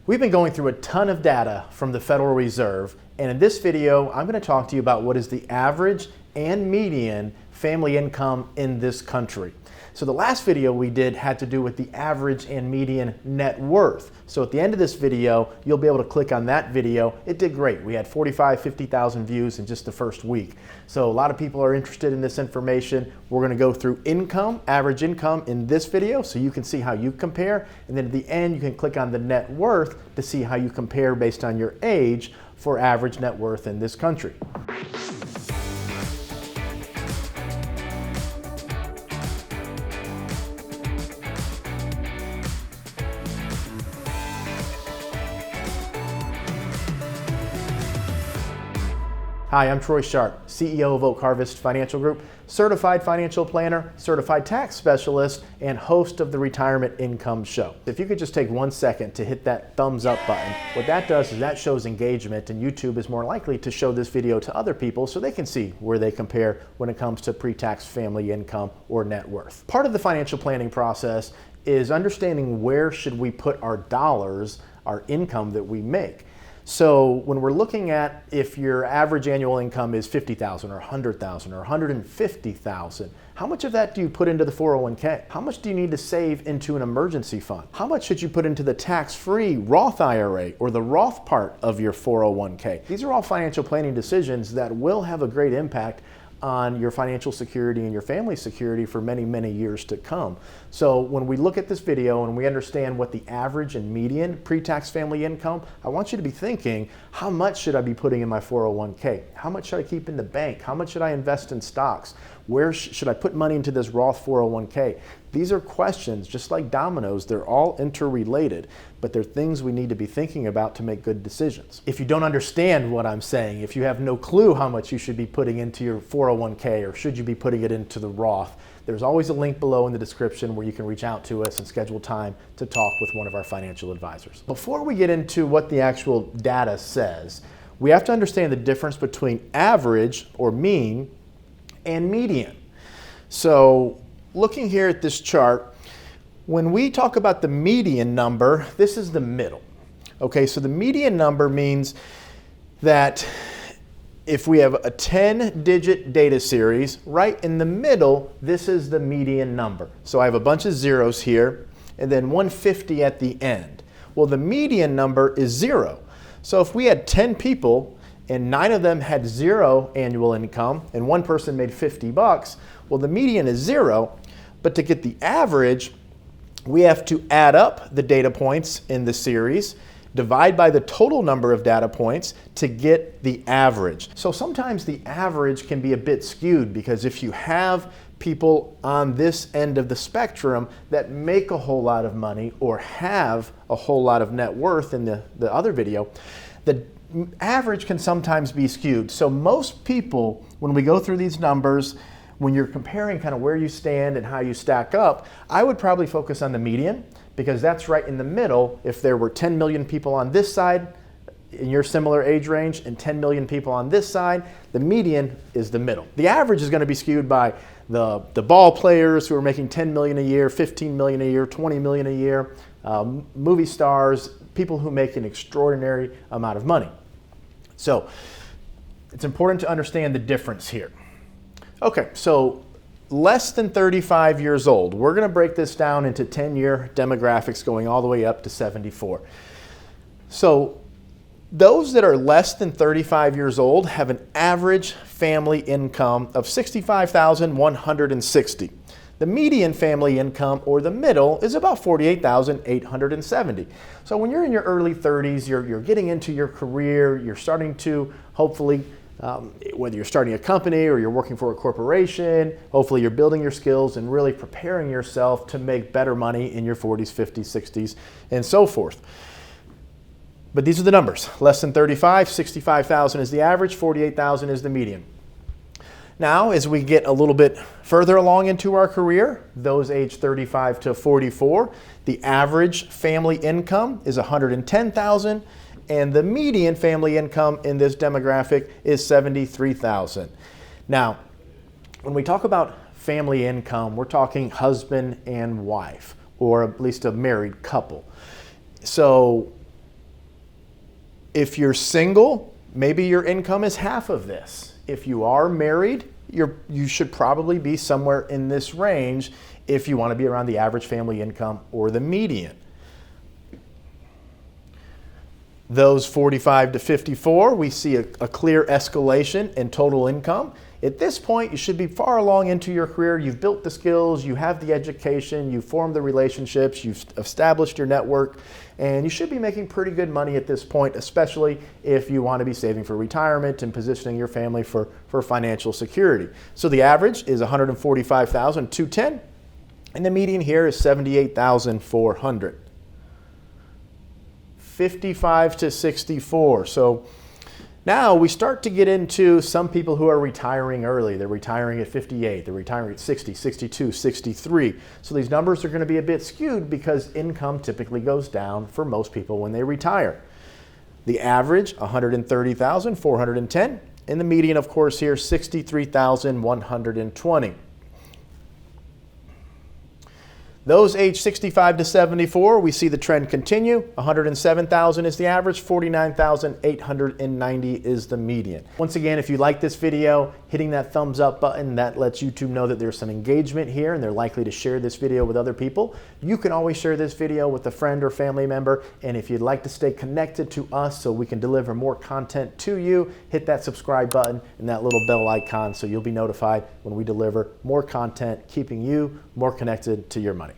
We've been going through a ton of data from the Federal Reserve, and in this video, I'm going to talk to you about what is the average and median family income in this country. So the last video we did had to do with the average and median net worth. So at the end of this video, you'll be able to click on that video. It did great. We had 50,000 views in just the first week. So a lot of people are interested in this information. We're going to go through income, average income in this video so you can see how you compare. And then at the end, you can click on the net worth to see how you compare based on your age for average net worth in this country. Hi, I'm Troy Sharp, CEO of Oak Harvest Financial Group, certified financial planner, certified tax specialist, and host of the Retirement Income Show. If you could just take 1 second to hit that thumbs up button, what that does is that shows engagement, and YouTube is more likely to show this video to other people so they can see where they compare when it comes to pre-tax family income or net worth. Part of the financial planning process is understanding where should we put our dollars, our income that we make. So when we're looking at if your average annual income is $50,000 or $100,000 or $150,000, how much of that do you put into the 401k? How much do you need to save into an emergency fund? How much should you put into the tax-free Roth IRA or the Roth part of your 401k? These are all financial planning decisions that will have a great impact on your financial security and your family security for many, many years to come. So when we look at this video and we understand what the average and median pre-tax family income, I want you to be thinking, how much should I be putting in my 401k? How much should I keep in the bank? How much should I invest in stocks? Where should I put money into this Roth 401k? These are questions, just like dominoes, they're all interrelated, but they're things we need to be thinking about to make good decisions. If you don't understand what I'm saying, if you have no clue how much you should be putting into your 401k or should you be putting it into the Roth, there's always a link below in the description where you can reach out to us and schedule time to talk with one of our financial advisors. Before we get into what the actual data says, we have to understand the difference between average or mean and median. So looking here at this chart, when we talk about the median number, this is the middle. Okay, so the median number means that if we have a 10-digit data series, right in the middle, this is the median number. So I have a bunch of zeros here, and then 150 at the end. Well, the median number is 0. So if we had 10 people, and 9 of them had 0 annual income, and 1 person made 50 bucks, well, the median is 0, but to get the average, we have to add up the data points in the series, divide by the total number of data points to get the average. So sometimes the average can be a bit skewed because if you have people on this end of the spectrum that make a whole lot of money or have a whole lot of net worth in the other video, the average can sometimes be skewed. So most people, when we go through these numbers, when you're comparing kind of where you stand and how you stack up, I would probably focus on the median because that's right in the middle. If there were 10 million people on this side in your similar age range and 10 million people on this side, the median is the middle. The average is going to be skewed by the ball players who are making 10 million a year, 15 million a year, 20 million a year, movie stars, people who make an extraordinary amount of money. So it's important to understand the difference here. Okay, so less than 35 years old. We're going to break this down into 10-year demographics going all the way up to 74. So those that are less than 35 years old have an average family income of $65,160. The median family income, or the middle, is about $48,870. So when you're in your early 30s, you're getting into your career, you're starting to hopefully, whether you're starting a company or you're working for a corporation, hopefully you're building your skills and really preparing yourself to make better money in your 40s, 50s, 60s, and so forth. But these are the numbers. Less than 35, 65,000 is the average, 48,000 is the median. Now, as we get a little bit further along into our career, those age 35 to 44, the average family income is 110,000, and the median family income in this demographic is 73,000. Now, when we talk about family income, we're talking husband and wife, or at least a married couple. So If you're single, maybe your income is half of this. If you are married, you should probably be somewhere in this range if you want to be around the average family income or the median. Those 45 to 54, we see a clear escalation in total income. At this point, you should be far along into your career. You've built the skills, you have the education, you've formed the relationships, you've established your network, and you should be making pretty good money at this point, especially if you want to be saving for retirement and positioning your family for financial security. So the average is $145,210, and the median here is $78,400. 55 to 64. So now we start to get into some people who are retiring early. They're retiring at 58, they're retiring at 60, 62, 63. So these numbers are going to be a bit skewed because income typically goes down for most people when they retire. The average, $130,410, and the median, of course, here, $63,120. Those age 65 to 74, we see the trend continue. 107,000 is the average, 49,890 is the median. Once again, if you like this video, hitting that thumbs up button, that lets YouTube know that there's some engagement here and they're likely to share this video with other people. You can always share this video with a friend or family member, and if you'd like to stay connected to us so we can deliver more content to you, hit that subscribe button and that little bell icon so you'll be notified when we deliver more content, keeping you more connected to your money.